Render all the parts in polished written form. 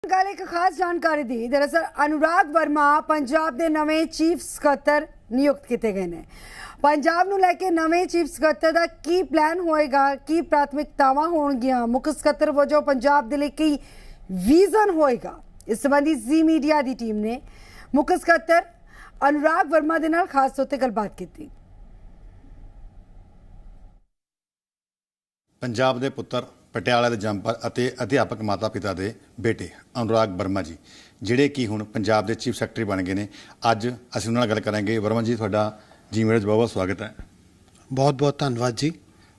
गल एक खास जानकारी दी। दरअसल अनुराग वर्मा पंजाब के नवे चीफ सकत्तर नियुक्त किए गए हैं। पंजाब नूं लैके नवे चीफ सकत्तर का की प्लान होएगा, की प्राथमिकतावां होणगियां, मुख सकत्तर वजों पंजाब दे लई की विजन होएगा। इस संबंधी जी मीडिया की टीम ने मुख सकत्तर अनुराग वर्मा दे नाल खास तौर ते गलबात की। पंजाब के पुत्र पटियाला के जंपर ਅਤੇ अध्यापक माता पिता के बेटे अनुराग वर्मा जी ਜਿਹੜੇ कि हुण पंजाब के चीफ सैकटरी बन गए हैं। अज ਅਸੀਂ ਉਹਨਾਂ ਨਾਲ ਗੱਲ ਕਰਾਂਗੇ। वर्मा जी ਤੁਹਾਡਾ जी मेरे बहुत बहुत स्वागत है। बहुत बहुत धन्यवाद जी।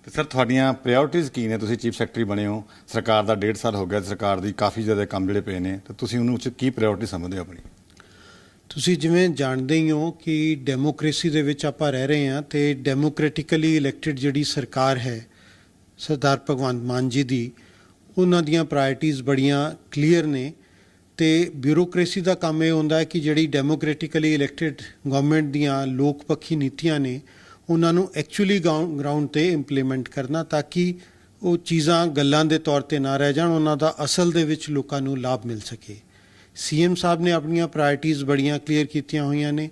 तो सर ਤੁਹਾਡੀਆਂ ਪ੍ਰਾਇਓਰਟੀਜ਼ ਕੀ ਨੇ? ਤੁਸੀਂ ਚੀਫ ਸੈਕਟਰੀ ਬਣੇ ਹੋ, ਸਰਕਾਰ ਦਾ 1.5 ਸਾਲ ਹੋ ਗਿਆ, ਸਰਕਾਰ ਦੀ ਕਾਫੀ ਜ਼ਿਆਦਾ ਕੰਮ ਜਿਹੜੇ ਪਏ ਨੇ, ਤੇ ਤੁਸੀਂ ਉਹਨੂੰ ਚ ਕੀ ਪ੍ਰਾਇਓਰਟੀ ਸਮਝਦੇ ਹੋ ਆਪਣੀ? ਤੁਸੀਂ ਜਿਵੇਂ ਜਾਣਦੇ ਹੀ ਹੋ ਕਿ ਡੈਮੋਕ੍ਰੇਸੀ ਦੇ ਵਿੱਚ ਆਪਾਂ ਰਹਿ ਰਹੇ ਹਾਂ ਤੇ ਡੈਮੋਕ੍ਰੈਟਿਕਲੀ ਇਲੈਕਟਿਡ ਜਿਹੜੀ ਸਰਕਾਰ ਹੈ ਸਰਦਾਰ ਭਗਵੰਤ ਮਾਨ ਜੀ ਦੀ, ਉਹਨਾਂ ਦੀਆਂ ਪ੍ਰਾਇਰਟੀਜ਼ ਬੜੀਆਂ ਕਲੀਅਰ ਨੇ ਤੇ ਬਿਊਰੋਕ੍ਰੇਸੀ ਦਾ ਕੰਮ ਇਹ ਹੁੰਦਾ ਹੈ ਕਿ ਜਿਹੜੀ ਡੈਮੋਕ੍ਰੈਟਿਕਲੀ ਇਲੈਕਟਿਡ ਗਵਰਨਮੈਂਟ ਦੀਆਂ ਲੋਕ ਪੱਖੀ ਨੀਤੀਆਂ ਨੇ ਉਹਨਾਂ ਨੂੰ ਐਕਚੁਅਲੀ ਗਰਾਊਂਡ ਤੇ ਇੰਪਲੀਮੈਂਟ ਕਰਨਾ, ਤਾਂ ਕਿ ਉਹ ਚੀਜ਼ਾਂ ਗੱਲਾਂ ਦੇ ਤੌਰ ਤੇ ਨਾ ਰਹਿ ਜਾਣ, ਉਹਨਾਂ ਦਾ ਅਸਲ ਦੇ ਵਿੱਚ ਲੋਕਾਂ ਨੂੰ ਲਾਭ ਮਿਲ ਸਕੇ। ਸੀਐਮ ਸਾਹਿਬ ਨੇ ਆਪਣੀਆਂ ਪ੍ਰਾਇਰਟੀਜ਼ ਬੜੀਆਂ ਕਲੀਅਰ ਕੀਤੀਆਂ ਹੋਈਆਂ ਨੇ।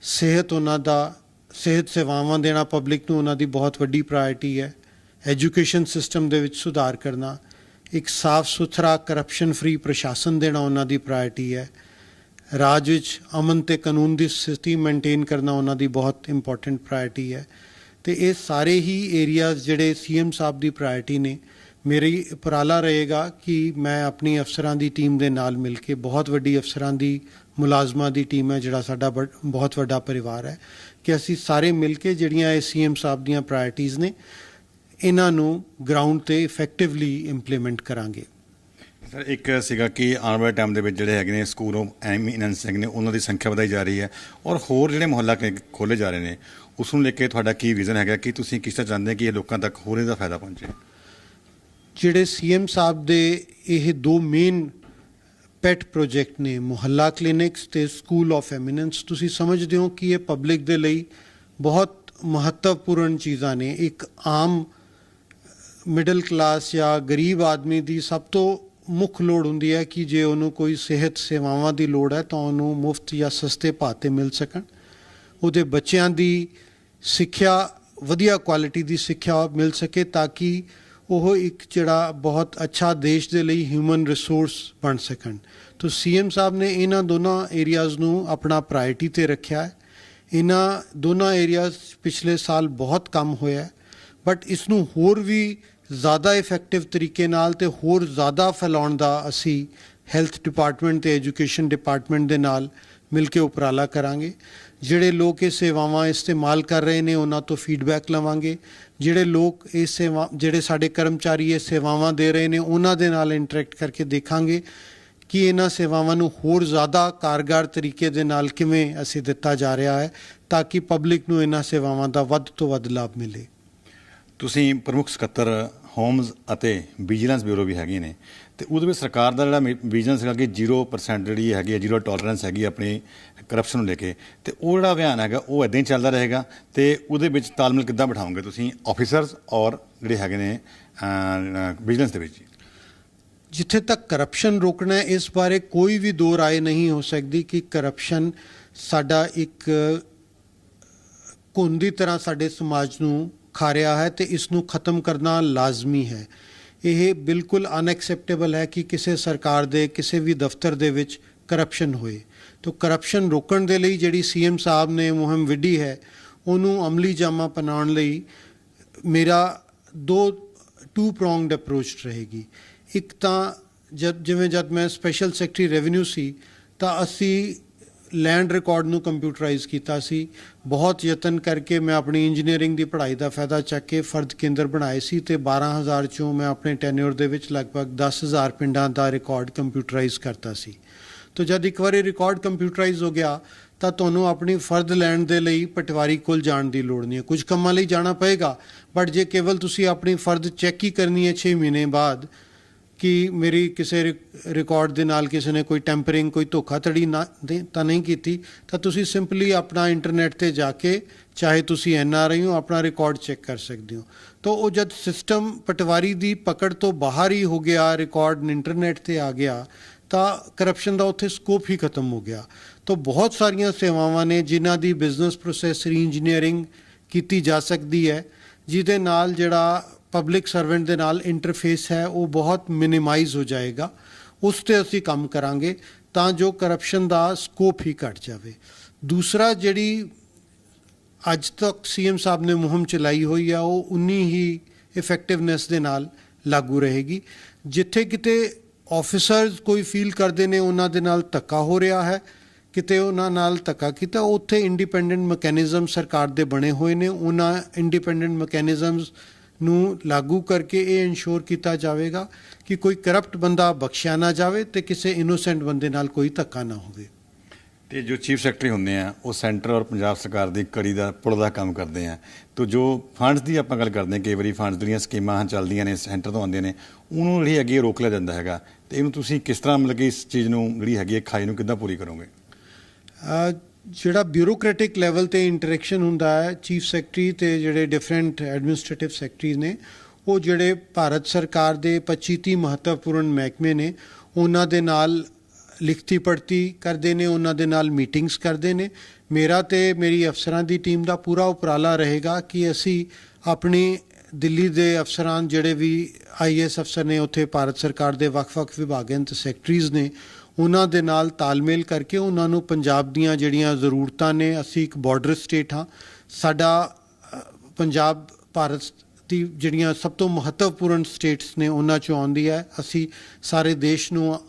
ਸਿਹਤ ਉਹਨਾਂ ਦਾ, ਸਿਹਤ ਸੇਵਾਵਾਂ ਦੇਣਾ ਪਬਲਿਕ ਨੂੰ ਉਹਨਾਂ ਦੀ ਬਹੁਤ ਵੱਡੀ ਪ੍ਰਾਇਰਟੀ ਹੈ। ਐਜੂਕੇਸ਼ਨ ਸਿਸਟਮ ਦੇ ਵਿੱਚ ਸੁਧਾਰ ਕਰਨਾ, ਇੱਕ ਸਾਫ਼ ਸੁਥਰਾ ਕਰਪਸ਼ਨ ਫਰੀ ਪ੍ਰਸ਼ਾਸਨ ਦੇਣਾ ਉਹਨਾਂ ਦੀ ਪ੍ਰਾਇਰਟੀ ਹੈ। ਰਾਜ ਵਿੱਚ ਅਮਨ ਤੇ ਕਾਨੂੰਨ ਦੀ ਸਥਿਤੀ ਮੇਨਟੇਨ ਕਰਨਾ ਉਹਨਾਂ ਦੀ ਬਹੁਤ ਇੰਪੋਰਟੈਂਟ ਪ੍ਰਾਇਰਟੀ ਹੈ। ਤੇ ਇਹ ਸਾਰੇ ਹੀ ਏਰੀਆਜ਼ ਜਿਹੜੇ ਸੀਐਮ ਸਾਹਿਬ ਦੀ ਪ੍ਰਾਇਰਟੀ ਨੇ, ਮੇਰੀ ਉਪਰਾਲਾ ਰਹੇਗਾ ਕਿ ਮੈਂ ਆਪਣੀ ਅਫਸਰਾਂ ਦੀ ਟੀਮ ਦੇ ਨਾਲ ਮਿਲ ਕੇ, ਬਹੁਤ ਵੱਡੀ ਅਫਸਰਾਂ ਦੀ ਮੁਲਾਜ਼ਮਾਂ ਦੀ ਟੀਮ ਹੈ, ਜਿਹੜਾ ਸਾਡਾ ਬਹੁਤ ਵੱਡਾ ਪਰਿਵਾਰ ਹੈ, ਕਿ ਅਸੀਂ ਸਾਰੇ ਮਿਲ ਕੇ ਜਿਹੜੀਆਂ ਇਹ ਸੀਐਮ ਸਾਹਿਬ ਦੀਆਂ ਪ੍ਰਾਇਰਟੀਜ਼ ਨੇ ਇਹਨਾਂ ਨੂੰ ਗਰਾਊਂਡ ਤੇ ਇਫੈਕਟਿਵਲੀ ਇੰਪਲੀਮੈਂਟ ਕਰਾਂਗੇ। ਸਰ ਇੱਕ ਸੀਗਾ ਕਿ ਆਉਣ ਵਾਲੇ ਟਾਈਮ ਦੇ ਵਿੱਚ ਜਿਹੜੇ ਹੈਗੇ ਨੇ ਸਕੂਲ ਆਫ ਐਮੀਨੈਂਸ ਹੈਗੇ ਨੇ, ਉਹਨਾਂ ਦੀ ਸੰਖਿਆ ਵਧਾਈ ਜਾ ਰਹੀ ਹੈ ਔਰ ਹੋਰ ਜਿਹੜੇ ਮੁਹੱਲਾ ਖੋਲ੍ਹੇ ਜਾ ਰਹੇ ਨੇ, ਉਸ ਨੂੰ ਲੈ ਕੇ ਤੁਹਾਡਾ ਕੀ ਵਿਜ਼ਨ ਹੈਗਾ ਕਿ ਤੁਸੀਂ ਕਿਸ ਤਰ੍ਹਾਂ ਚਾਹੁੰਦੇ ਕਿ ਇਹ ਲੋਕਾਂ ਤੱਕ ਹੋਰ ਇਹਦਾ ਫਾਇਦਾ ਪਹੁੰਚੇ? ਜਿਹੜੇ ਸੀਐਮ ਸਾਹਿਬ ਦੇ ਇਹ ਦੋ ਮੇਨ ਪੈਟ ਪ੍ਰੋਜੈਕਟ ਨੇ, ਮੁਹੱਲਾ ਕਲੀਨਿਕਸ ਤੇ ਸਕੂਲ ਆਫ ਐਮੀਨੈਂਸ, ਤੁਸੀਂ ਸਮਝਦੇ ਹੋ ਕਿ ਇਹ ਪਬਲਿਕ ਦੇ ਲਈ ਬਹੁਤ ਮਹੱਤਵਪੂਰਨ ਚੀਜ਼ਾਂ ਨੇ। ਇੱਕ ਆਮ ਮਿਡਲ ਕਲਾਸ ਜਾਂ ਗਰੀਬ ਆਦਮੀ ਦੀ ਸਭ ਤੋਂ ਮੁੱਖ ਲੋੜ ਹੁੰਦੀ ਹੈ ਕਿ ਜੇ ਉਹਨੂੰ ਕੋਈ ਸਿਹਤ ਸੇਵਾਵਾਂ ਦੀ ਲੋੜ ਹੈ ਤਾਂ ਉਹਨੂੰ ਮੁਫਤ ਜਾਂ ਸਸਤੇ ਭਾਅ 'ਤੇ ਮਿਲ ਸਕਣ। ਉਹਦੇ ਬੱਚਿਆਂ ਦੀ ਸਿੱਖਿਆ, ਵਧੀਆ ਕੁਆਲਿਟੀ ਦੀ ਸਿੱਖਿਆ ਮਿਲ ਸਕੇ, ਤਾਂ ਕਿ ਉਹ ਇੱਕ ਜਿਹੜਾ ਬਹੁਤ ਅੱਛਾ ਦੇਸ਼ ਦੇ ਲਈ ਹਿਊਮਨ ਰਿਸੋਰਸ ਬਣ ਸਕਣ। ਤਾਂ ਸੀਐਮ ਸਾਹਿਬ ਨੇ ਇਹਨਾਂ ਦੋਨਾਂ ਏਰੀਆਜ਼ ਨੂੰ ਆਪਣਾ ਪ੍ਰਾਇਰਟੀ 'ਤੇ ਰੱਖਿਆ ਹੈ। ਇਹਨਾਂ ਦੋਨਾਂ ਏਰੀਆਜ਼ ਪਿਛਲੇ ਸਾਲ ਬਹੁਤ ਕੰਮ ਹੋਇਆ, ਬਟ ਇਸ ਨੂੰ ਹੋਰ ਵੀ ਜ਼ਿਆਦਾ ਇਫੈਕਟਿਵ ਤਰੀਕੇ ਨਾਲ ਤੇ ਹੋਰ ਜ਼ਿਆਦਾ ਫੈਲਾਉਣ ਦਾ ਅਸੀਂ ਹੈਲਥ ਡਿਪਾਰਟਮੈਂਟ ਤੇ ਐਜੂਕੇਸ਼ਨ ਡਿਪਾਰਟਮੈਂਟ ਦੇ ਨਾਲ ਮਿਲ ਕੇ ਉਪਰਾਲਾ ਕਰਾਂਗੇ। ਜਿਹੜੇ ਲੋਕ ਇਹ ਸੇਵਾਵਾਂ ਇਸਤੇਮਾਲ ਕਰ ਰਹੇ ਨੇ ਉਹਨਾਂ ਤੋਂ ਫੀਡਬੈਕ ਲਵਾਂਗੇ। ਜਿਹੜੇ ਸਾਡੇ ਕਰਮਚਾਰੀ ਇਹ ਸੇਵਾਵਾਂ ਦੇ ਰਹੇ ਨੇ ਉਹਨਾਂ ਦੇ ਨਾਲ ਇੰਟਰੈਕਟ ਕਰਕੇ ਦੇਖਾਂਗੇ ਕਿ ਇਹਨਾਂ ਸੇਵਾਵਾਂ ਨੂੰ ਹੋਰ ਜ਼ਿਆਦਾ ਕਾਰਗਰ ਤਰੀਕੇ ਦੇ ਨਾਲ ਕਿਵੇਂ ਅਸੀਂ ਦਿੱਤਾ ਜਾ ਰਿਹਾ ਹੈ, ਤਾਂ ਕਿ ਪਬਲਿਕ ਨੂੰ ਇਹਨਾਂ ਸੇਵਾਵਾਂ ਦਾ ਵੱਧ ਤੋਂ ਵੱਧ ਲਾਭ ਮਿਲੇ। ਤੁਸੀਂ ਪ੍ਰਮੁੱਖ ਸਕੱਤਰ ਹੋਮਜ਼ ਅਤੇ ਵਿਜੀਲੈਂਸ ਬਿਊਰੋ ਵੀ ਹੈਗੇ ਨੇ, ਤੇ ਉਹਦੇ ਵਿੱਚ ਸਰਕਾਰ ਦਾ ਜਿਹੜਾ ਵਿਜ਼ਨ ਸੀਗਾ ਕਿ 0% ਜਿਹੜੀ ਹੈਗੀ ਹੈ, 0 ਟੋਲਰੈਂਸ ਹੈਗੀ ਆਪਣੀ ਕਰਪਸ਼ਨ ਨੂੰ ਲੈ ਕੇ, ਤੇ ਉਹ ਜਿਹੜਾ ਅਭਿਆਨ ਹੈਗਾ ਉਹ ਇੱਦਾਂ ਹੀ ਚੱਲਦਾ ਰਹੇਗਾ? ਤੇ ਉਹਦੇ ਵਿੱਚ ਤਾਲਮੇਲ ਕਿੱਦਾਂ ਬਿਠਾਓਗੇ ਤੁਸੀਂ ਆਫਿਸਰਸ ਔਰ ਜਿਹੜੇ ਹੈਗੇ ਨੇ ਵਿਜੀਲੈਂਸ ਦੇ ਵਿੱਚ? ਜਿੱਥੇ ਤੱਕ ਕਰਪਸ਼ਨ ਰੋਕਣਾ ਹੈ, ਇਸ ਬਾਰੇ ਕੋਈ ਵੀ ਦੋ ਰਾਏ ਨਹੀਂ ਹੋ ਸਕਦੀ ਕਿ ਕਰਪਸ਼ਨ ਸਾਡਾ ਇੱਕ ਘੁਣ ਦੀ ਤਰ੍ਹਾਂ ਸਾਡੇ ਸਮਾਜ ਨੂੰ ਖਾ ਰਿਹਾ ਹੈ ਤੇ ਇਸ ਨੂੰ ਖਤਮ ਕਰਨਾ ਲਾਜ਼ਮੀ ਹੈ। ਇਹ ਬਿਲਕੁਲ ਅਨਐਕਸੈਪਟੇਬਲ ਹੈ ਕਿ ਕਿਸੇ ਸਰਕਾਰ ਦੇ ਕਿਸੇ ਵੀ ਦਫ਼ਤਰ ਦੇ ਵਿੱਚ ਕਰਪਸ਼ਨ ਹੋਏ। ਤਾਂ ਕਰਪਸ਼ਨ ਰੋਕਣ ਦੇ ਲਈ ਜਿਹੜੀ ਸੀਐਮ ਸਾਹਿਬ ਨੇ ਮੁਹਿੰਮ ਵਿੱਢੀ ਹੈ, ਉਹਨੂੰ ਅਮਲੀ ਜਾਮਾ ਬਣਾਉਣ ਲਈ ਮੇਰਾ ਟੂ ਪ੍ਰੋਂਗਡ ਅਪਰੋਚ ਰਹੇਗੀ। ਇੱਕ ਤਾਂ ਜਦ ਮੈਂ ਸਪੈਸ਼ਲ ਸੈਕਟਰੀ ਰੈਵਨਿਊ ਸੀ ਤਾਂ ਅਸੀਂ ਲੈਂਡ ਰਿਕਾਰਡ ਨੂੰ ਕੰਪਿਊਟਰਾਈਜ਼ ਕੀਤਾ ਸੀ। ਬਹੁਤ ਯਤਨ ਕਰਕੇ ਮੈਂ ਆਪਣੀ ਇੰਜੀਨੀਅਰਿੰਗ ਦੀ ਪੜ੍ਹਾਈ ਦਾ ਫਾਇਦਾ ਚੱਕ ਕੇ ਫਰਦ ਕੇਂਦਰ ਬਣਾਏ ਸੀ ਤੇ 12,000 ਚੋਂ ਮੈਂ ਆਪਣੇ ਟੈਨਿਓਰ ਦੇ ਵਿੱਚ ਲਗਭਗ 10,000 ਪਿੰਡਾਂ ਦਾ ਰਿਕਾਰਡ ਕੰਪਿਊਟਰਾਈਜ਼ ਕਰਤਾ ਸੀ। ਤਾਂ ਜਦ ਇੱਕ ਵਾਰੀ ਰਿਕਾਰਡ ਕੰਪਿਊਟਰਾਈਜ਼ ਹੋ ਗਿਆ ਤਾਂ ਤੁਹਾਨੂੰ ਆਪਣੀ ਫਰਦ ਲੈਣ ਦੇ ਲਈ ਪਟਵਾਰੀ ਕੋਲ ਜਾਣ ਦੀ ਲੋੜ ਨਹੀਂ ਹੈ। ਕੁਝ ਕੰਮਾਂ ਲਈ ਜਾਣਾ ਪਏਗਾ, ਬਟ ਜੇ ਕੇਵਲ ਤੁਸੀਂ ਆਪਣੀ ਫਰਦ ਚੈੱਕ ਹੀ ਕਰਨੀ ਹੈ 6 ਮਹੀਨੇ ਬਾਅਦ ਕਿ ਮੇਰੀ ਕਿਸੇ ਰਿਕਾਰਡ ਦੇ ਨਾਲ ਕਿਸੇ ਨੇ ਕੋਈ ਟੈਂਪਰਿੰਗ ਕੋਈ ਧੋਖਾਧੜੀ ਤਾਂ ਨਹੀਂ ਕੀਤੀ, ਤਾਂ ਤੁਸੀਂ ਸਿੰਪਲੀ ਆਪਣਾ ਇੰਟਰਨੈਟ ਤੇ ਜਾ ਕੇ ਚਾਹੇ ਤੁਸੀਂ NRI ਹੋ ਆਪਣਾ ਰਿਕਾਰਡ ਚੈੱਕ ਕਰ ਸਕਦੇ ਹੋ। ਤਾਂ ਉਹ ਜਦ ਸਿਸਟਮ ਪਟਵਾਰੀ ਦੀ ਪਕੜ ਤੋਂ ਬਾਹਰ ਹੀ ਹੋ ਗਿਆ, ਰਿਕਾਰਡ ਇੰਟਰਨੈਟ ਤੇ ਆ ਗਿਆ, ਤਾਂ ਕਰਪਸ਼ਨ ਦਾ ਉੱਥੇ ਸਕੋਪ ਹੀ ਖਤਮ ਹੋ ਗਿਆ। ਤਾਂ ਬਹੁਤ ਸਾਰੀਆਂ ਸੇਵਾਵਾਂ ਨੇ ਜਿਨ੍ਹਾਂ ਦੀ ਬਿਜ਼ਨਸ ਪ੍ਰੋਸੈਸ ਰੀ-ਇੰਜੀਨੀਅਰਿੰਗ ਕੀਤੀ ਜਾ ਸਕਦੀ ਹੈ, ਜਿਹਦੇ ਨਾਲ ਜਿਹੜਾ ਪਬਲਿਕ ਸਰਵੈਂਟ ਦੇ ਨਾਲ ਇੰਟਰਫੇਸ ਹੈ ਉਹ ਬਹੁਤ ਮਿਨੀਮਾਈਜ਼ ਹੋ ਜਾਏਗਾ। ਉਸ 'ਤੇ ਅਸੀਂ ਕੰਮ ਕਰਾਂਗੇ ਤਾਂ ਜੋ ਕਰਪਸ਼ਨ ਦਾ ਸਕੋਪ ਹੀ ਘਟ ਜਾਵੇ। ਦੂਸਰਾ, ਜਿਹੜੀ ਅੱਜ ਤੱਕ CM ਸਾਹਿਬ ਨੇ ਮੁਹਿੰਮ ਚਲਾਈ ਹੋਈ ਆ ਉਹ ਉਨੀ ਹੀ ਇਫੈਕਟਿਵਨੈਸ ਦੇ ਨਾਲ ਲਾਗੂ ਰਹੇਗੀ। ਜਿੱਥੇ ਕਿਤੇ ਆਫਿਸਰਸ ਕੋਈ ਫੀਲ ਕਰਦੇ ਨੇ ਉਹਨਾਂ ਦੇ ਨਾਲ ਧੱਕਾ ਹੋ ਰਿਹਾ ਹੈ, ਕਿਤੇ ਉਹਨਾਂ ਨਾਲ ਧੱਕਾ ਕੀਤਾ, ਉੱਥੇ ਇੰਡੀਪੈਂਡੈਂਟ ਮੈਕੈਨਿਜ਼ਮ ਸਰਕਾਰ ਦੇ ਬਣੇ ਹੋਏ ਨੇ। ਉਹਨਾਂ ਇੰਡੀਪੈਂਡੈਂਟ ਮੈਕੈਨਿਜ਼ਮਸ ਨੂੰ ਲਾਗੂ ਕਰਕੇ ਇਹ ਇਨਸ਼ੋਰ ਕੀਤਾ ਜਾਵੇਗਾ ਕਿ ਕੋਈ ਕਰਪਟ ਬੰਦਾ ਬਖਸ਼ਿਆ ਨਾ ਜਾਵੇ ਤੇ ਕਿਸੇ ਇਨੋਸੈਂਟ ਬੰਦੇ ਨਾਲ ਕੋਈ ਧੱਕਾ ਨਾ ਹੋਵੇ। ਤੇ ਜੋ ਚੀਫ ਸੈਕਟਰੀ ਹੁੰਦੇ ਆ ਉਹ ਸੈਂਟਰ ਔਰ ਪੰਜਾਬ ਸਰਕਾਰ ਦੀ ਕੜੀ ਦਾ ਪੁਲ ਦਾ ਕੰਮ ਕਰਦੇ ਆ। ਤਾਂ ਜੋ ਫੰਡਸ ਦੀ ਆਪਾਂ ਗੱਲ ਕਰਦੇ ਹਾਂ, ਕਈ ਵਾਰੀ ਫੰਡਸ ਜਿਹੜੀਆਂ ਸਕੀਮਾਂ ਚੱਲਦੀਆਂ ਨੇ ਸੈਂਟਰ ਤੋਂ ਆਉਂਦੀਆਂ ਨੇ ਉਹਨੂੰ ਜਿਹੜੀ ਹੈਗੀ ਰੋਕ ਲਿਆ ਜਾਂਦਾ ਹੈਗਾ, ਤੇ ਇਹਨੂੰ ਤੁਸੀਂ ਕਿਸ ਤਰ੍ਹਾਂ ਮਤਲਬ ਕਿ ਇਸ ਚੀਜ਼ ਨੂੰ ਜਿਹੜੀ ਹੈਗੀ ਖਾਈ ਨੂੰ ਕਿੱਦਾਂ ਪੂਰੀ ਕਰੋਗੇ? ਜਿਹੜਾ ਬਿਊਰੋਕ੍ਰੈਟਿਕ ਲੈਵਲ ਤੇ ਇੰਟਰੈਕਸ਼ਨ ਹੁੰਦਾ ਹੈ ਚੀਫ ਸੈਕਟਰੀ ਤੇ ਜਿਹੜੇ ਡਿਫਰੈਂਟ ਐਡਮਿਨਿਸਟ੍ਰੇਟਿਵ ਸੈਕਟਰੀਜ਼ ਨੇ, ਉਹ ਜਿਹੜੇ ਭਾਰਤ ਸਰਕਾਰ ਦੇ 25-30 ਮਹੱਤਵਪੂਰਨ ਮਹਿਕਮੇ ਨੇ ਉਹਨਾਂ ਦੇ ਨਾਲ ਲਿਖਤੀ ਪੜਤੀ ਕਰਦੇ ਨੇ, ਉਹਨਾਂ ਦੇ ਨਾਲ ਮੀਟਿੰਗਸ ਕਰਦੇ ਨੇ। ਮੇਰਾ ਤੇ ਮੇਰੀ ਅਫਸਰਾਂ ਦੀ ਟੀਮ ਦਾ ਪੂਰਾ ਉਪਰਾਲਾ ਰਹੇਗਾ ਕਿ ਅਸੀਂ ਆਪਣੀ ਦਿੱਲੀ ਦੇ ਅਫਸਰਾਂ ਜਿਹੜੇ ਵੀ IAS ਅਫਸਰ ਨੇ ਉੱਥੇ ਭਾਰਤ ਸਰਕਾਰ ਦੇ ਵੱਖ-ਵੱਖ ਵਿਭਾਗਾਂ ਤੇ ਸੈਕਟਰੀਜ਼ ਨੇ ਉਹਨਾਂ ਦੇ ਨਾਲ ਤਾਲਮੇਲ ਕਰਕੇ ਉਹਨਾਂ ਨੂੰ ਪੰਜਾਬ ਦੀਆਂ ਜਿਹੜੀਆਂ ਜ਼ਰੂਰਤਾਂ ਨੇ, ਅਸੀਂ ਇੱਕ ਬਾਰਡਰ ਸਟੇਟ ਹਾਂ, ਸਾਡਾ ਪੰਜਾਬ ਭਾਰਤ ਦੀ ਜਿਹੜੀਆਂ ਸਭ ਤੋਂ ਮਹੱਤਵਪੂਰਨ ਸਟੇਟਸ ਨੇ ਉਹਨਾਂ 'ਚੋਂ ਆਉਂਦੀ ਹੈ, ਅਸੀਂ ਸਾਰੇ ਦੇਸ਼ ਨੂੰ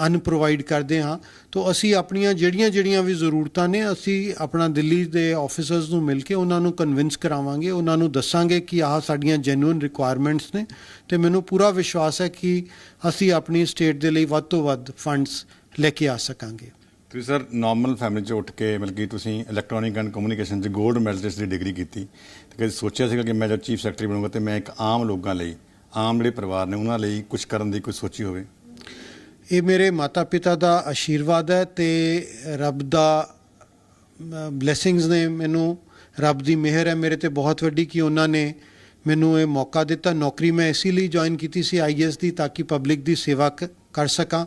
ਅੰਨ ਪ੍ਰੋਵਾਈਡ ਕਰਦੇ ਹਾਂ। ਤਾਂ ਅਸੀਂ ਆਪਣੀਆਂ ਜਿਹੜੀਆਂ ਵੀ ਜ਼ਰੂਰਤਾਂ ਨੇ ਅਸੀਂ ਆਪਣਾ ਦਿੱਲੀ ਦੇ ਆਫਿਸਰਸ ਨੂੰ ਮਿਲ ਕੇ ਉਹਨਾਂ ਨੂੰ ਕਨਵਿੰਸ ਕਰਾਵਾਂਗੇ, ਉਹਨਾਂ ਨੂੰ ਦੱਸਾਂਗੇ ਕਿ ਆਹ ਸਾਡੀਆਂ ਜੈਨੂਇਨ ਰਿਕੁਆਇਰਮੈਂਟਸ ਨੇ, ਅਤੇ ਮੈਨੂੰ ਪੂਰਾ ਵਿਸ਼ਵਾਸ ਹੈ ਕਿ ਅਸੀਂ ਆਪਣੀ ਸਟੇਟ ਦੇ ਲਈ ਵੱਧ ਤੋਂ ਵੱਧ ਫੰਡਸ ਲੈ ਕੇ ਆ ਸਕਾਂਗੇ। ਤੁਸੀਂ ਸਰ ਨਾਰਮਲ ਫੈਮਿਲੀ 'ਚ ਉੱਠ ਕੇ ਮਤਲਬ ਕਿ ਤੁਸੀਂ ਇਲੈਕਟ੍ਰੋਨਿਕ ਐਂਡ ਕਮਿਊਨੀਕੇਸ਼ਨ 'ਚ ਗੋਲਡ ਮੈਡਲਿਸਟ ਦੀ ਡਿਗਰੀ ਕੀਤੀ, ਅਤੇ ਕਦੇ ਸੋਚਿਆ ਸੀਗਾ ਕਿ ਮੈਂ ਜਦ ਚੀਫ ਸੈਕਟਰੀ ਬਣੂੰਗਾ ਅਤੇ ਮੈਂ ਇੱਕ ਆਮ ਲੋਕਾਂ ਲਈ, ਆਮ ਜਿਹੜੇ ਪਰਿਵਾਰ ਨੇ ਉਹਨਾਂ ਲਈ ਕੁਛ ਕਰਨ ਦੀ ਕੋਈ ਸੋਚੀ ਹੋਵੇ? ਇਹ ਮੇਰੇ ਮਾਤਾ ਪਿਤਾ ਦਾ ਆਸ਼ੀਰਵਾਦ ਹੈ ਅਤੇ ਰੱਬ ਦਾ ਬਲੈਸਿੰਗਸ ਨੇ, ਮੈਨੂੰ ਰੱਬ ਦੀ ਮਿਹਰ ਹੈ ਮੇਰੇ 'ਤੇ ਬਹੁਤ ਵੱਡੀ ਕਿ ਉਹਨਾਂ ਨੇ ਮੈਨੂੰ ਇਹ ਮੌਕਾ ਦਿੱਤਾ। ਨੌਕਰੀ ਮੈਂ ਇਸੇ ਲਈ ਜੁਆਇਨ ਕੀਤੀ ਸੀ IAS ਦੀ, ਤਾਂ ਕਿ ਪਬਲਿਕ ਦੀ ਸੇਵਾ ਕਰ ਸਕਾਂ।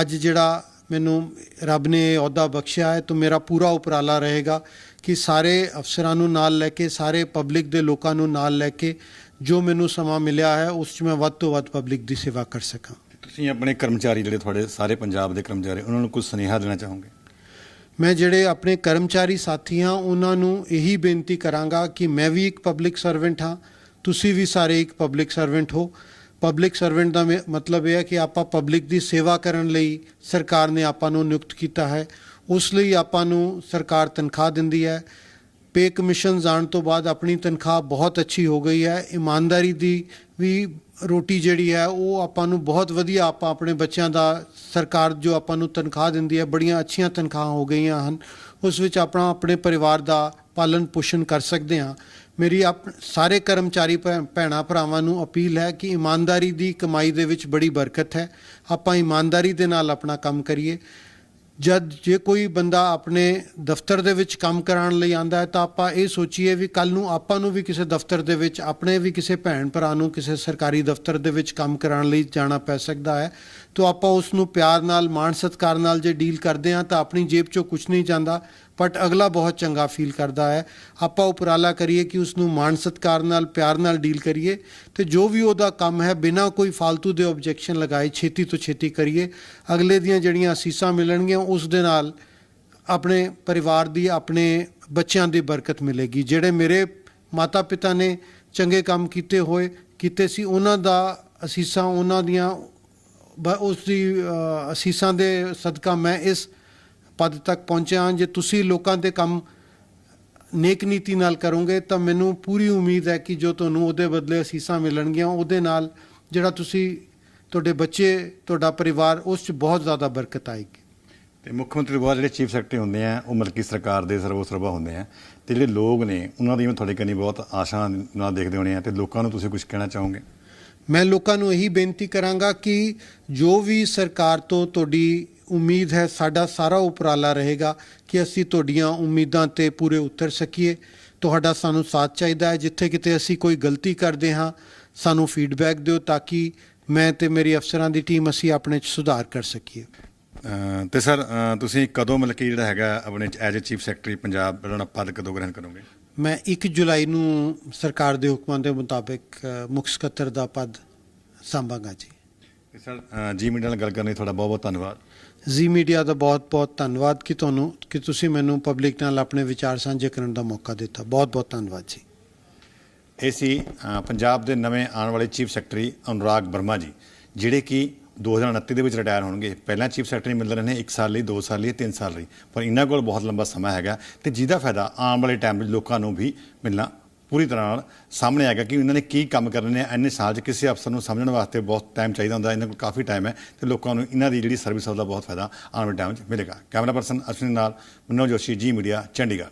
ਅੱਜ ਜਿਹੜਾ ਮੈਨੂੰ ਰੱਬ ਨੇ ਇਹ ਅਹੁਦਾ ਬਖਸ਼ਿਆ ਹੈ ਤਾਂ ਮੇਰਾ ਪੂਰਾ ਉਪਰਾਲਾ ਰਹੇਗਾ ਕਿ ਸਾਰੇ ਅਫਸਰਾਂ ਨੂੰ ਨਾਲ ਲੈ ਕੇ, ਸਾਰੇ ਪਬਲਿਕ ਦੇ ਲੋਕਾਂ ਨੂੰ ਨਾਲ ਲੈ ਕੇ ਜੋ ਮੈਨੂੰ ਸਮਾਂ ਮਿਲਿਆ ਹੈ ਉਸ 'ਚ ਮੈਂ ਵੱਧ ਤੋਂ ਵੱਧ ਪਬਲਿਕ ਦੀ ਸੇਵਾ ਕਰ ਸਕਾਂ। ਤੁਸੀਂ ਆਪਣੇ ਕਰਮਚਾਰੀ ਜਿਹੜੇ ਤੁਹਾਡੇ ਸਾਰੇ ਪੰਜਾਬ ਦੇ ਕਰਮਚਾਰੀ ਉਹਨਾਂ ਨੂੰ ਕੁਝ ਸੁਨੇਹਾ ਦੇਣਾ ਚਾਹੋਗੇ? ਮੈਂ ਜਿਹੜੇ ਆਪਣੇ ਕਰਮਚਾਰੀ ਸਾਥੀ ਹਾਂ ਉਹਨਾਂ ਨੂੰ ਇਹੀ ਬੇਨਤੀ ਕਰਾਂਗਾ ਕਿ ਮੈਂ ਵੀ ਇੱਕ ਪਬਲਿਕ ਸਰਵੈਂਟ ਹਾਂ, ਤੁਸੀਂ ਵੀ ਸਾਰੇ ਇੱਕ ਪਬਲਿਕ ਸਰਵੈਂਟ ਹੋ। ਪਬਲਿਕ ਸਰਵੈਂਟ ਦਾ ਮਤਲਬ ਇਹ ਹੈ ਕਿ ਆਪਾਂ ਪਬਲਿਕ ਦੀ ਸੇਵਾ ਕਰਨ ਲਈ ਸਰਕਾਰ ਨੇ ਆਪਾਂ ਨੂੰ ਨਿਯੁਕਤ ਕੀਤਾ ਹੈ, ਉਸ ਲਈ ਆਪਾਂ ਨੂੰ ਸਰਕਾਰ ਤਨਖਾਹ ਦਿੰਦੀ ਹੈ। ਪੇ ਕਮਿਸ਼ਨਸ ਆਉਣ ਤੋਂ ਬਾਅਦ ਆਪਣੀ ਤਨਖਾਹ ਬਹੁਤ ਅੱਛੀ ਹੋ ਗਈ ਹੈ। ਇਮਾਨਦਾਰੀ ਦੀ ਵੀ ਰੋਟੀ ਜਿਹੜੀ ਹੈ ਉਹ ਆਪਾਂ ਨੂੰ ਬਹੁਤ ਵਧੀਆ, ਆਪਾਂ ਆਪਣੇ ਬੱਚਿਆਂ ਦਾ ਸਰਕਾਰ ਜੋ ਆਪਾਂ ਨੂੰ ਤਨਖਾਹ ਦਿੰਦੀ ਹੈ ਬੜੀਆਂ ਅੱਛੀਆਂ ਤਨਖਾਹਾਂ ਹੋ ਗਈਆਂ ਹਨ, ਉਸ ਵਿੱਚ ਆਪਣਾ ਆਪਣੇ ਪਰਿਵਾਰ ਦਾ ਪਾਲਣ ਪੋਸ਼ਣ ਕਰ ਸਕਦੇ ਹਾਂ। ਮੇਰੀ ਸਾਰੇ ਕਰਮਚਾਰੀ ਭੈਣਾਂ ਭਰਾਵਾਂ ਨੂੰ ਅਪੀਲ ਹੈ ਕਿ ਇਮਾਨਦਾਰੀ ਦੀ ਕਮਾਈ ਦੇ ਵਿੱਚ ਬੜੀ ਬਰਕਤ ਹੈ, ਆਪਾਂ ਇਮਾਨਦਾਰੀ ਦੇ ਨਾਲ ਆਪਣਾ ਕੰਮ ਕਰੀਏ। ਜੇ ਕੋਈ ਬੰਦਾ ਆਪਣੇ ਦਫ਼ਤਰ ਦੇ ਵਿੱਚ ਕੰਮ ਕਰਾਉਣ ਲਈ ਆਉਂਦਾ ਹੈ ਤਾਂ ਆਪਾਂ ਇਹ ਸੋਚੀਏ ਵੀ ਕੱਲ੍ਹ ਨੂੰ ਆਪਾਂ ਨੂੰ ਵੀ ਕਿਸੇ ਦਫ਼ਤਰ ਦੇ ਵਿੱਚ, ਆਪਣੇ ਵੀ ਕਿਸੇ ਭੈਣ ਭਰਾ ਨੂੰ ਕਿਸੇ ਸਰਕਾਰੀ ਦਫ਼ਤਰ ਦੇ ਵਿੱਚ ਕੰਮ ਕਰਾਉਣ ਲਈ ਜਾਣਾ ਪੈ ਸਕਦਾ ਹੈ, ਤਾਂ ਆਪਾਂ ਉਸ ਨੂੰ ਪਿਆਰ ਨਾਲ, ਮਾਣ ਸਤਿਕਾਰ ਨਾਲ ਜੇ ਡੀਲ ਕਰਦੇ ਹਾਂ ਤਾਂ ਆਪਣੀ ਜੇਬ 'ਚੋਂ ਕੁਛ ਨਹੀਂ ਜਾਂਦਾ, ਬਟ ਅਗਲਾ ਬਹੁਤ ਚੰਗਾ ਫੀਲ ਕਰਦਾ ਹੈ। ਆਪਾਂ ਉਪਰਾਲਾ ਕਰੀਏ ਕਿ ਉਸ ਨੂੰ ਮਾਣ ਸਤਿਕਾਰ ਨਾਲ, ਪਿਆਰ ਨਾਲ ਡੀਲ ਕਰੀਏ, ਅਤੇ ਜੋ ਵੀ ਉਹਦਾ ਕੰਮ ਹੈ ਬਿਨਾਂ ਕੋਈ ਫਾਲਤੂ ਦੇ ਓਬਜੈਕਸ਼ਨ ਲਗਾਏ ਛੇਤੀ ਤੋਂ ਛੇਤੀ ਕਰੀਏ। ਅਗਲੇ ਦੀਆਂ ਜਿਹੜੀਆਂ ਅਸੀਸਾਂ ਮਿਲਣਗੀਆਂ ਉਸ ਦੇ ਨਾਲ ਆਪਣੇ ਪਰਿਵਾਰ ਦੀ, ਆਪਣੇ ਬੱਚਿਆਂ ਦੀ ਬਰਕਤ ਮਿਲੇਗੀ। ਜਿਹੜੇ ਮੇਰੇ ਮਾਤਾ ਪਿਤਾ ਨੇ ਚੰਗੇ ਕੰਮ ਕੀਤੇ ਸੀ ਉਹਨਾਂ ਦਾ ਅਸੀਸਾਂ, ਉਹਨਾਂ ਦੀਆਂ ਉਸ ਦੀ ਅਸੀਸਾਂ ਦੇ ਸਦਕਾ ਮੈਂ ਇਸ ਪਦ ਤੱਕ ਪਹੁੰਚਿਆ ਹਾਂ। ਜੇ ਤੁਸੀਂ ਲੋਕਾਂ ਦੇ ਕੰਮ ਨੇਕ ਨੀਤੀ ਨਾਲ ਕਰੋਗੇ ਤਾਂ ਮੈਨੂੰ ਪੂਰੀ ਉਮੀਦ ਹੈ ਕਿ ਜੋ ਤੁਹਾਨੂੰ ਉਹਦੇ ਬਦਲੇ ਅਸੀਸਾਂ ਮਿਲਣਗੀਆਂ ਉਹਦੇ ਨਾਲ ਜਿਹੜਾ ਤੁਸੀਂ, ਤੁਹਾਡੇ ਬੱਚੇ, ਤੁਹਾਡਾ ਪਰਿਵਾਰ, ਉਸ 'ਚ ਬਹੁਤ ਜ਼ਿਆਦਾ ਬਰਕਤ ਆਏਗੀ। ਅਤੇ ਮੁੱਖ ਮੰਤਰੀ ਤੋਂ ਬਾਅਦ ਜਿਹੜੇ ਚੀਫ ਸੈਕਟਰੀ ਹੁੰਦੇ ਆ ਉਹ ਮਲਕੀ ਸਰਕਾਰ ਦੇ ਸਰਵੋਸਰਬਾ ਹੁੰਦੇ ਆ, ਅਤੇ ਜਿਹੜੇ ਲੋਕ ਨੇ ਉਹਨਾਂ ਦੀ ਤੁਹਾਡੇ ਕੰਨੀ ਬਹੁਤ ਆਸ਼ਾ ਨਾਲ ਦੇਖਦੇ ਹੋਣੇ ਆ, ਅਤੇ ਲੋਕਾਂ ਨੂੰ ਤੁਸੀਂ ਕੁਝ ਕਹਿਣਾ ਚਾਹੋਗੇ? ਮੈਂ ਲੋਕਾਂ ਨੂੰ ਇਹੀ ਬੇਨਤੀ ਕਰਾਂਗਾ ਕਿ ਜੋ ਵੀ ਸਰਕਾਰ ਤੋਂ ਤੁਹਾਡੀ ਉਮੀਦ ਹੈ, ਸਾਡਾ ਸਾਰਾ ਉਪਰਾਲਾ ਰਹੇਗਾ ਕਿ ਅਸੀਂ ਤੁਹਾਡੀਆਂ ਉਮੀਦਾਂ ਤੇ ਪੂਰੇ ਉਤਰ ਸਕੀਏ। ਤੁਹਾਡਾ ਸਾਨੂੰ ਸਾਥ ਚਾਹੀਦਾ ਹੈ। ਜਿੱਥੇ ਕਿਤੇ ਅਸੀਂ ਕੋਈ ਗਲਤੀ ਕਰਦੇ ਹਾਂ, ਸਾਨੂੰ ਫੀਡਬੈਕ ਦਿਓ ਤਾਂ ਕਿ ਮੈਂ ਤੇ ਮੇਰੀ ਅਫਸਰਾਂ ਦੀ ਟੀਮ ਅਸੀਂ ਆਪਣੇ 'ਚ ਸੁਧਾਰ ਕਰ ਸਕੀਏ। ਤੇ ਸਰ ਤੁਸੀਂ ਕਦੋਂ ਮਤਲਬ ਕਿ ਜਿਹੜਾ ਹੈਗਾ ਆਪਣੇ as a chief secretary Punjab ਜਿਹੜਾ ਪਦ ਕਦੋਂ ਗ੍ਰਹਿਣ ਕਰੋਗੇ? ਮੈਂ 1 ਜੁਲਾਈ ਨੂੰ ਸਰਕਾਰ ਦੇ ਹੁਕਮਾਂ ਦੇ ਮੁਤਾਬਿਕ ਮੁੱਖ ਸਕੱਤਰ ਦਾ ਪਦ ਸੰਭਾਂਗਾ ਜੀ। ਤੇ ਸਰ ਜੀ ਮੀਡੀਆ ਨਾਲ ਗੱਲ ਕਰਨ ਲਈ ਤੁਹਾਡਾ ਬਹੁਤ ਬਹੁਤ ਧੰਨਵਾਦ। ਜ਼ੀ ਮੀਡੀਆ ਦਾ ਬਹੁਤ ਬਹੁਤ ਧੰਨਵਾਦ ਕਿ ਤੁਸੀਂ ਮੈਨੂੰ ਪਬਲਿਕ ਨਾਲ ਆਪਣੇ ਵਿਚਾਰ ਸਾਂਝੇ ਕਰਨ ਦਾ ਮੌਕਾ ਦਿੱਤਾ। ਬਹੁਤ ਬਹੁਤ ਧੰਨਵਾਦ ਜੀ। ਇਹ ਸੀ ਪੰਜਾਬ ਦੇ ਨਵੇਂ ਆਉਣ ਵਾਲੇ ਚੀਫ ਸੈਕਟਰੀ ਅਨੁਰਾਗ ਵਰਮਾ ਜੀ, ਜਿਹੜੇ ਕਿ 2029 ਦੇ ਵਿੱਚ ਰਿਟਾਇਰ ਹੋਣਗੇ। ਪਹਿਲਾਂ ਚੀਫ ਸੈਕਟਰੀ ਮਿਲ ਰਹੇ ਨੇ 1 ਸਾਲ ਲਈ, 2 ਸਾਲ ਲਈ, 3 ਸਾਲ ਲਈ, ਪਰ ਇਹਨਾਂ ਕੋਲ ਬਹੁਤ ਲੰਬਾ ਸਮਾਂ ਹੈਗਾ ਤੇ ਜਿਹਦਾ ਫਾਇਦਾ ਆਉਣ ਵਾਲੇ ਟਾਈਮ ਵਿੱਚ ਲੋਕਾਂ ਨੂੰ ਵੀ ਮਿਲਣਾ ਪੂਰੀ ਤਰ੍ਹਾਂ ਨਾਲ ਸਾਹਮਣੇ ਆਏਗਾ ਕਿ ਉਹਨਾਂ ਨੇ ਕੀ ਕੰਮ ਕਰਨੇ ਨੇ। ਇੰਨੇ ਸਾਲ 'ਚ ਕਿਸੇ ਅਫਸਰ ਨੂੰ ਸਮਝਣ ਵਾਸਤੇ ਬਹੁਤ ਟਾਈਮ ਚਾਹੀਦਾ ਹੁੰਦਾ, ਇਹਨਾਂ ਕੋਲ ਕਾਫੀ ਟਾਈਮ ਹੈ ਤੇ ਲੋਕਾਂ ਨੂੰ ਇਹਨਾਂ ਦੀ ਜਿਹੜੀ ਸਰਵਿਸ ਦਾ ਬਹੁਤ ਫਾਇਦਾ ਆਉਣ ਵਾਲੇ ਟਾਈਮ 'ਚ ਮਿਲੇਗਾ। ਕੈਮਰਾ ਪਰਸਨ ਅਸ਼ਵਨੀ ਨਾਲ ਮਨੋਜ ਜੋਸ਼ੀ, ਜੀ ਮੀਡੀਆ, ਚੰਡੀਗੜ੍ਹ।